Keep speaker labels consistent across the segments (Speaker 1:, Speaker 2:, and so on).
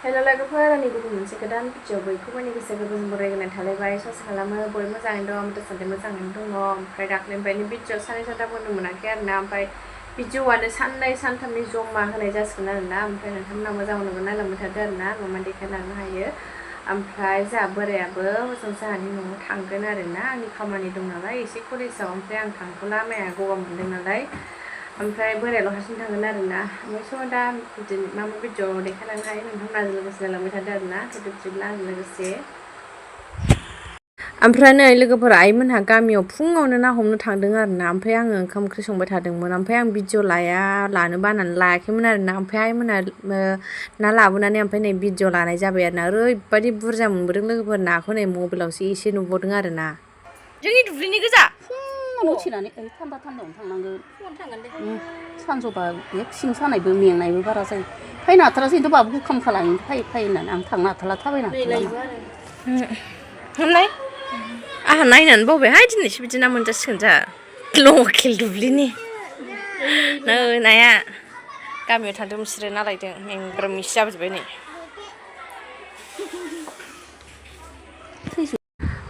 Speaker 1: हेल' लोगोफोर आंनि गुबुन मोनसे गोदान भिडिअ बयखौबो गोसो गोरबोजों बरायनाय थालायबाय ससे खालामो बयबो मोजाङैनो दं दासान्दि मोजाङैनो दङ ओमफ्राय दाख्लैनिफ्रायनो भिडिअ साननै सानथाम होनो मोनाखै आरोना ओमफ्राय भिडिअआनो साननै सानथामनि जमा होनाय जासिगोन आरोना ओमफ्राय नोंथांमोना मोजां मोनोबा नायलांबाय थादो आरोना न'मा देखायलांनो हायो ओमफ्राय जोंहा बोरायाबो हजों जोंहानि न'आव थांगोन आरोना आंनि खामानि दं नालाय एसे कलेजाव ओमफ्राय आं थांथ'ला माया गगा मोनदों नालाय ओमफ्राय बोरायाल' हारसिं थांगोन आरोना ओमफ्राय स' दा बिदिनो मा मा भिडिअ देखायलांनो हायो नोंथांमोना लोगोसे जालांबाय थादो आरोना बिदिब्ला आं लोगोसे ओमफ्राय नै लोगोफोर आइमोनहा गामियाव फुङावनो ना हमनो थांदों आरोना ओमफ्राय आङो ओंखाम ओंख्रि संबाय थादोंमोन ओमफ्राय आं भिडिअ लानो बानानै लायाखैमोन आरोना ओमफ्राय आइमोनहा ना लाबोनानै ओमफ्राय नै भिडिअ लानाय जाबाय आरोना ओरैबायदि बुरजा मोनबोदों लोगोफोर नाखौ नै मबाइलावसो एसे नुबोदों आरोना जोंनि दुब्लिनि गोजा
Speaker 2: फुङावनो उथिनानै थान्दा थान्दायावनो थांनांगोन सानजौबा सिं सानायबो मेंनायबो बारा जायो फैनो हाथारासै खिन्थु बाबुखौ खाम खालामनो फै होननानै आं थांनो हाथारला थाबायनो
Speaker 1: हाथारला आंहा नायनानै बावबायहाय दिनैसो बिदि ना मोनजासिगोन जोंहा लकेल दुब्लिनि नै नाया गामियाव थांदों बिसोरो ना लायदों मेंग्रोम मिस जाबोजोब्बाय नै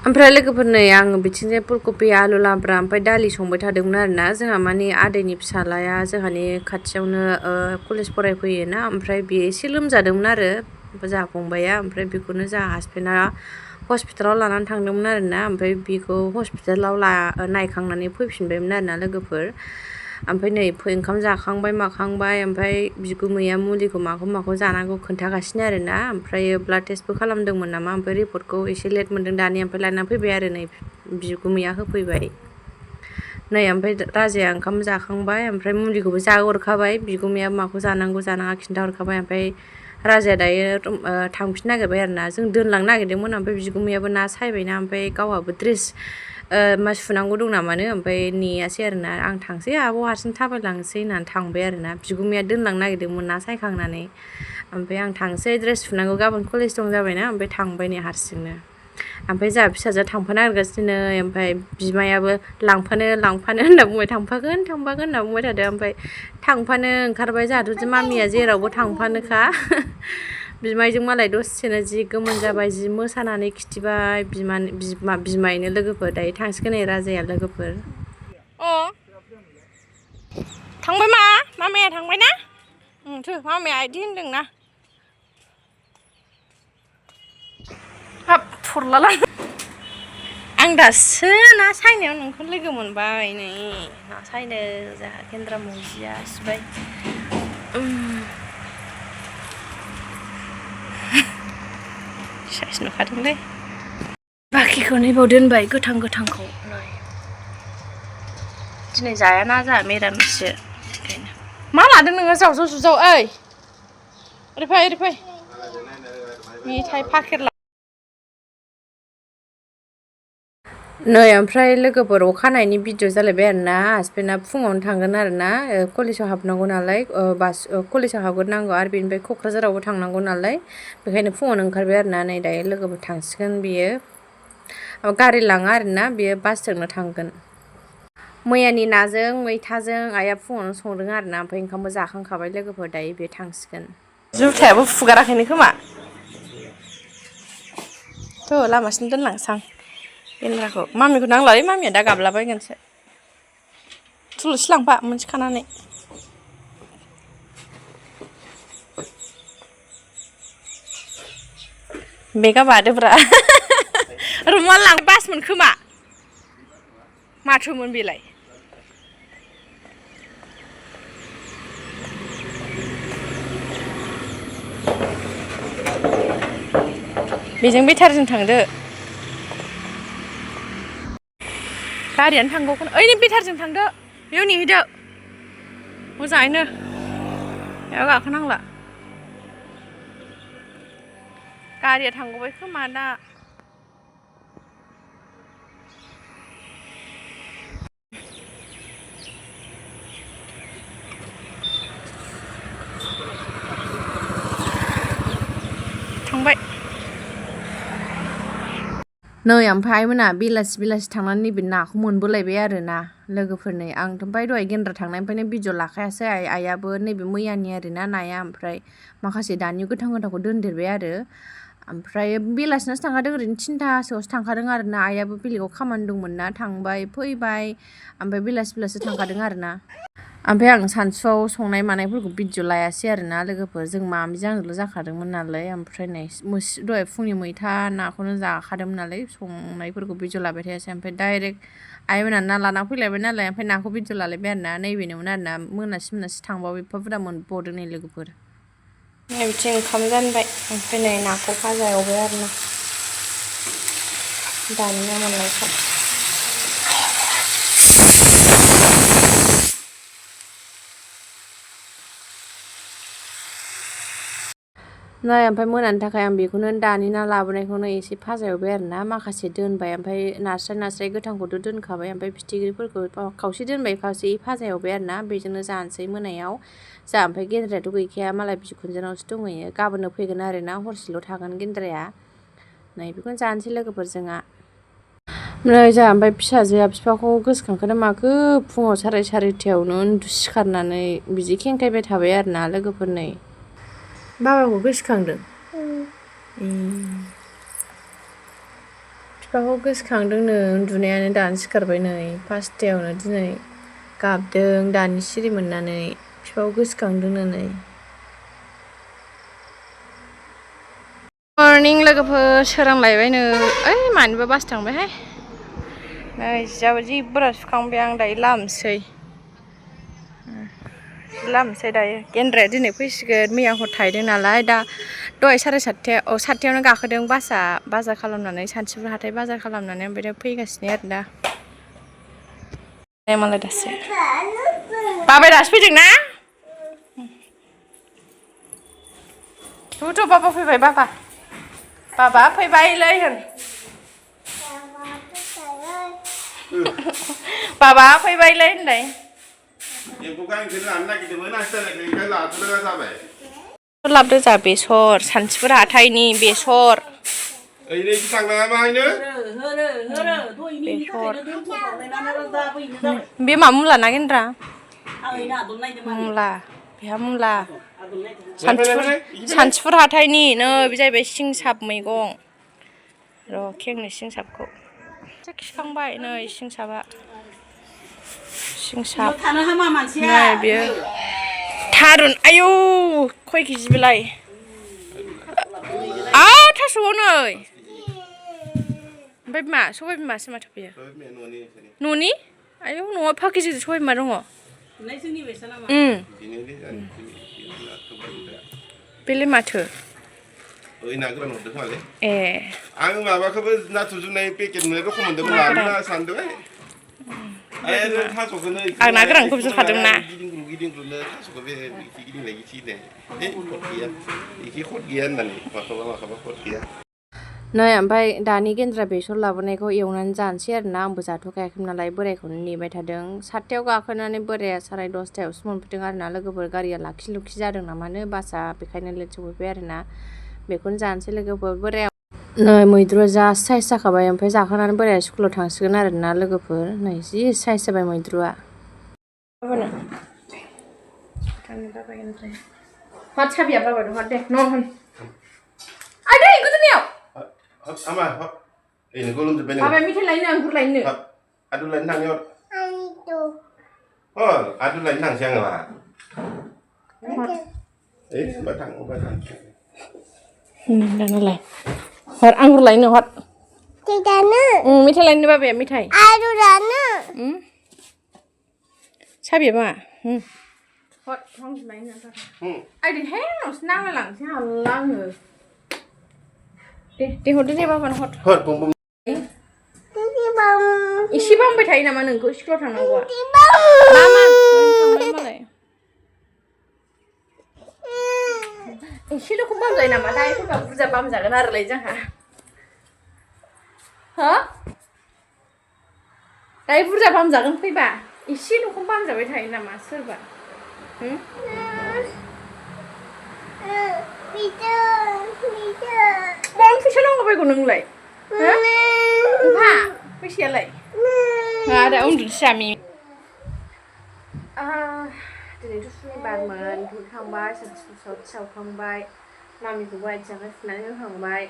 Speaker 1: ओमफ्राय लोगोफोर नै आङो बिथिंजाय फुलकबि आलु लाब्रा ओमफ्राय दालि संबाय थादोंमोन आरोना जोंहा माने आदैनि फिसालाया जोंहानि खाथियावनो कलेज फरायफैयोना ओमफ्राय बियो एसे लोमजादोंमोन आरो जोंहा फंबाया ओमफ्राय बेखौनो जोंहा हासबेन्डआ हस्पिटालाव लानानै थांदोंमोन आरोना ओमफ्राय बेखौ हस्पिटालाव नायखांनानै फैफिनबायमोन आरोना लोगोफोर ओमफ्राय नै ओंखाम जाखांबाय माखांबाय ओमफ्राय बिगुमैया मुलिखौ माखौ जानांगौ खोन्थागासिनो आरोना ओमफ्राय ब्लाड टेस्टबो खालामदोंमोन नामा ओमफ्राय रिपर्टखौ एसे लेट मोनदों दानिया ओमफ्राय लानानै फैबाय आरो नै बिगुमैया होफैबाय नै ओमफ्राय राजाया ओंखाम जाखांबाय ओमफ्राय मुलिखौबो जाहरखाबाय बिगुमैया माखौ जानांगौ जानाङा खिन्थाहरखाबाय ओमफ्राय राजाया दायो थांफिननो नागिरबाय आरोना जों दोनलांनो नागिरदोंमोन ओमफ्राय बिगुमैयाबो ना सायबायना ओमफ्राय गावहाबो ड्रेस मा सुनांगौ दं नामानो ओमफ्राय नेयासै आरोना आं थांसै आब' हारसिं थाबायलांसै होननानै थांबाय आरोना बिगुमैया दोनलांनो नागिरदोंमोन ना सायखांनानै ओमफ्राय आं थांसै ड्रेस सुनांगौ गाबोन कलेज दं जाबायना ओमफ्राय थांबाय नै हारसिंनो ओमफ्राय जोंहा फिसाजोआ थांफानो नागिरगासिनो ओमफ्राय बिमायाबो लांफानो होनना बुंबाय थांफागोन होनना बुंबाय थादों ओमफ्राय थांफानो ओंखारबाय जोंहाथ' मामिया जेरावबो थांफानोखा बिमायजों मालाय दसेनो जि गोमोन जाबाय जि मोसानानै खिथिबाय बिमायनो लोगोफोर दायो थांसिगोन नै राजाया लोगोफोर थांबाय मामाया थांबाय ना मामाया बिदि होनदोंना हाब फरला आं दासो ना सायनायाव नोंखौ लोगो मोनबाय नै ना सायनो जोंहा केन्द्रा मजिया सिबाय साइस नुखादोंलै बाखिखौ नैबाव दोनबाय गोथांखौ दिनै जायाना जोंहा मिरामिससो मा लादों नोङो जावजाव जुजाव ओइ ओरै फै मेथाइ पाकेट नै ओमफ्राय लोगोफोर अखानायनि भिडिअ जालायबाय आरोना हासबेन्डआ फुङावनो थांगोन आरोना कलेजाव हाबनांगौ नालाय कलेजाव हाबग्रोनांगौ आरो बेनिफ्राय क'क्राझारावबो थांनांगौ नालाय बेखायनो फुङावनो ओंखारबाय आरोना नै दायो लोगोफोर थांसिगोन बियो गारि लाङा आरोना बियो बासजोंनो थांगोन मैयानि नाजों मैथाजों आइया फुङावनो संदों आरोना ओमफ्राय ओंखामबो जाखांखाबाय लोगोफोर दायो बे थांसिगोन जुथायाबो फुगाराखैनो खोमा थ' लामासिम दोनलांसां केमेराखौ मामिखौ नांलालै मामिया दा गाबलाबायगोनसो थुलुनसि लांफा मोनसे खानानै बेगा बादोब्रा रुमाल लां बासमोन खोमा माथोमोन बेलाय बेजों बेटारिजों थांदो गारियानो थांगौखौनो ओइ नों बेटारिजों थांदो बेयाव नेहैदो मोजाङैनो बेयाव गाखोनांला गारिया थांगौबाय खोमा दा थांबाय नै ओमफ्राय आइमोना बेलासि थांनानै नैबे नाखौ मोनबोलायबाय आरोना लोगोफोरनो आंथ' ओमफ्राय दहाय गेन्द्रा थांनायनिफ्रायनो भिडिअ लाखायासै आइयाबो नैबे मैयानि आरोना नाया ओमफ्राय माखासे दानि गोथां गोथांखौ दोनदेरबाय आरो ओमफ्राय बेलासिनासो थांखादों ओरैनो 3थासोआवसो थांखादों आरोना आइयाबो बेलेगाव खामानि दंमोन ना थांबाय फैबाय ओमफ्राय बेलासि थांखादों आरोना ओमफ्राय आं सानसुआव संनाय मानायफोरखौ भिडिअ लायासै आरोना लोगोफोर जों मामिजों आंजोंल' जाखादोंमोन नालाय ओमफ्राय नै दहाय फुंनि मैथा नाखौनो जाखादोंमोन नालाय संनायफोरखौ भिडिअ लाबाय थायासै ओमफ्राय डाइरेक्ट आइमोना ना लाना फैलायबाय नालाय ओमफ्राय नाखौ भिडिअ लालायबाय आरोना नैबेनोमोन आरोना मोनासि थांबाबो एफा बुरजा मोनबावदों नै लोगोफोर नै बिथिं ओंखाम जानबाय ओमफ्राय नै नाखौ भाजा एवबाय आरोना दानिया मोननायखौ नै ओमफ्राय मोनानि थाखाय आं बेखौनो दानि ना लाबोनायखौनो एसे भाजा एवबाय आरोना माखासे दोनबाय ओमफ्राय नास्राय गोथांखौथ' दोनखाबाय ओमफ्राय फिथिख्रिफोरखौ खावसे दोनबाय खावसे भाजा एवबाय आरोना बेजोंनो जानोसै मोनायाव जा ओमफ्राय गेन्द्रायाथ' गैखाया मालाय बिखुनजोनावसो दंहैयो गाबोननो फैगोन आरोना हरसेल' थागोन गेन्द्राया नै बेखौनो जानोसै लोगोफोर जोंहा नै जोंहा ओमफ्राय फिसाजोआ बिफाखौ गोसोखांखोना माखो फुङाव 4:30टायावनो सिखारनानै बिदि खेंखायबाय थाबाय आरोना लोगोफोर नै बाबाखौ गोसोखांदों बिफाखौ गोसोखांदोंनो उन्दुनायानो दानो सिखारबाय नै 5टायावनो दिनै गाबदों दानि सिरि मोननानै बिफाखौ गोसोखांदोंनो नै मर्निं लोगोफोर सोरांलायबायनो ओइ मानिबा बास थांबायहाय नै जियाबो जि बुरजा सुखांबाय आं दायो लामसै दायो गेन्द्राया दिनै फैसिगोन मैया हर थाहैदों नालाय दा दहाय 7:30टायावनो गाखोदों बासआ बाजार खालामनानै सानथिफुर हाथाय बाजार खालामनानै ओमफ्राय दा फैगासिनो आरो दा मालाय दासो बाबाया दासो फैदों ना थ' बाबा फैबाय बाबा फैबायलै होन बाबा फैबायलै होनलाय लाबोदो जा बेसर सानथिफुर हाथायनि बेसर बे मा मुला ना गेन्द्रा मुला बेहा मुला सानथिफुर हाथायनि नै बे जाहैबाय सिंसाब मैगं र' खेंनो सिंसाबखौ खिखांबाय नै सिंसाबा सिंसाब नै बेयो थारुन आयौ खय केजि बेलाय थास'आव नै ओमफ्राय मा सबाय बिमासो माथो बेयो न'नि आयौ न'आव एफा केजि सबाय बिमा दङ बेलाय माथो ए
Speaker 3: आं माबाखौबो नाथुर जुनाय पेकेट मोननायखौ खम मोनदोंमोन लाबोना सानदों
Speaker 1: आं ना गोरानखौ बिहरखादोंमोन ना
Speaker 3: गिदिंग्रुनो थास'खौ बे गिदिंनाय खद गैया होननानै माखौबा खद गैया
Speaker 1: नै ओमफ्राय दानि गेन्द्रा बेसर लाबोनायखौ एवनानै जानोसै आरोना आंबो जाथ'खायाखैमोन नालाय बोरायखौनो नेबाय थादों 7टायाव गाखोनानै बोराया 10:30टायावसो मोनफैदों आरोना लोगोफोर गारिया लाखि लुखि जादों नामानो बासआ बेखायनो लेट सफैबाय आरोना बेखौनो जानोसै लोगोफोर बोराया नै मैद्रुआ जा साइज जाखाबाय ओमफ्राय जाखांनानै बोराया स्कुलाव थांसिगोन आरोना लोगोफोर नै जि साइज जाबाय मैद्रुआ हर साबिया बाबानो हर दे न' होन आदै गोदोनायाव बाबाया मेथाइ लायनो आंगुर लायनो
Speaker 3: आदु लायनो थांनो आदु लायनो थांसै आङो
Speaker 1: दानालाय हर आंगुर लायनो हर मेथाइ लायनो बाबाया मेथाइ साबिया मा हर हांसो लायनो आइदि हेनावसो नांलायलांसै हाला आङो दे हरदो दे बाबानो हर एसे बामबाय थायो नामा नोंखौ स्कुलाव थांनांगौआ मालाय एसेल'खौ बामजायो नामा दायो फैबा बुरजा बामजागोन आरोलाय जोंहा हो दायो बुरजा बामजागोन फैबा एसेल'खौ बामजाबाय थायो नामा सोरबा मानो फैसा नांगौबायगौ नोंलाय हा फैसायालाय आदा उन्दुनोसै जामि दिनैथ' सुनिबारमोन दुगैखांबाय साथि सावखांबाय मामिखौबो आथिं आखाइ सुनानै होखांबाय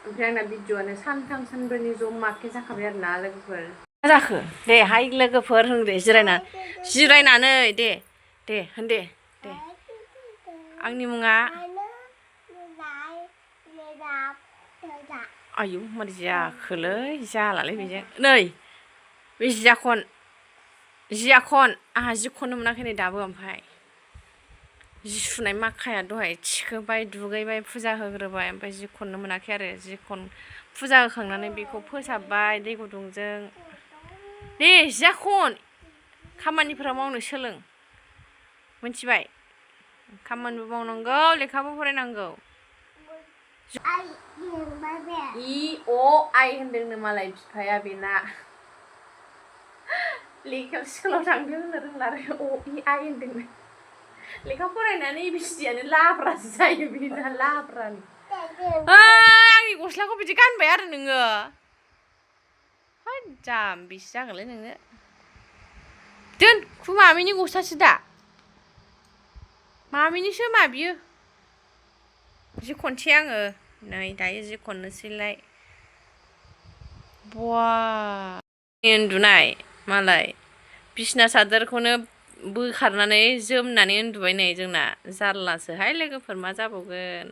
Speaker 1: ओमफ्राय आंना भिडिअ'आनो सानथाम सानब्रैनि जमाके जाखाबाय आरोना लोगोफोर मा जाखो दे हाय लोगोफोर होन दे जिरायनानै दे होन दे आंनि मुङा आयौ मारै जाखोलै जालालै बेजों नै बे जियाखन आंहा जि खननो मोनाखै नै दाबो ओमफ्राय जि सुनाय माखाया दहाय थिखोबाय दुगैबाय फुजा होग्रोबाय ओमफ्राय जि खननो मोनाखै आरो फुजा होखांनानै बेखौ फोसाबबाय दै गुदुंजों दे जिया खन खामानिफोरा मावनो सोलों मिथिबाय खामानिबो मावनांगौ लेखाबो फरायनांगौ आइ होनदोंनो मालाय बिफाया बेना लेखायाव स्कुलाव थांदों होननो रोंला आरो आइ होनदोंनो लेखा फरायनानै बिसियानो लाब्रासो जायो बेना लाब्रानि आंनि गस्लाखौ बिदि गानबाय आरो नोङो जाम्बिसो जागोनलै नोङो दोन मामिनि गस्लासो दा मामिनिसो मा बियो जि खनसै आङो नै दायो जि खननोसैलाय बवा उन्दुनाय मालाय बिसना सादोरखौनो बोखारनानै जोमनानै उन्दुबाय नै जोंना जारलासोहाय लोगोफोर मा जाबावगोन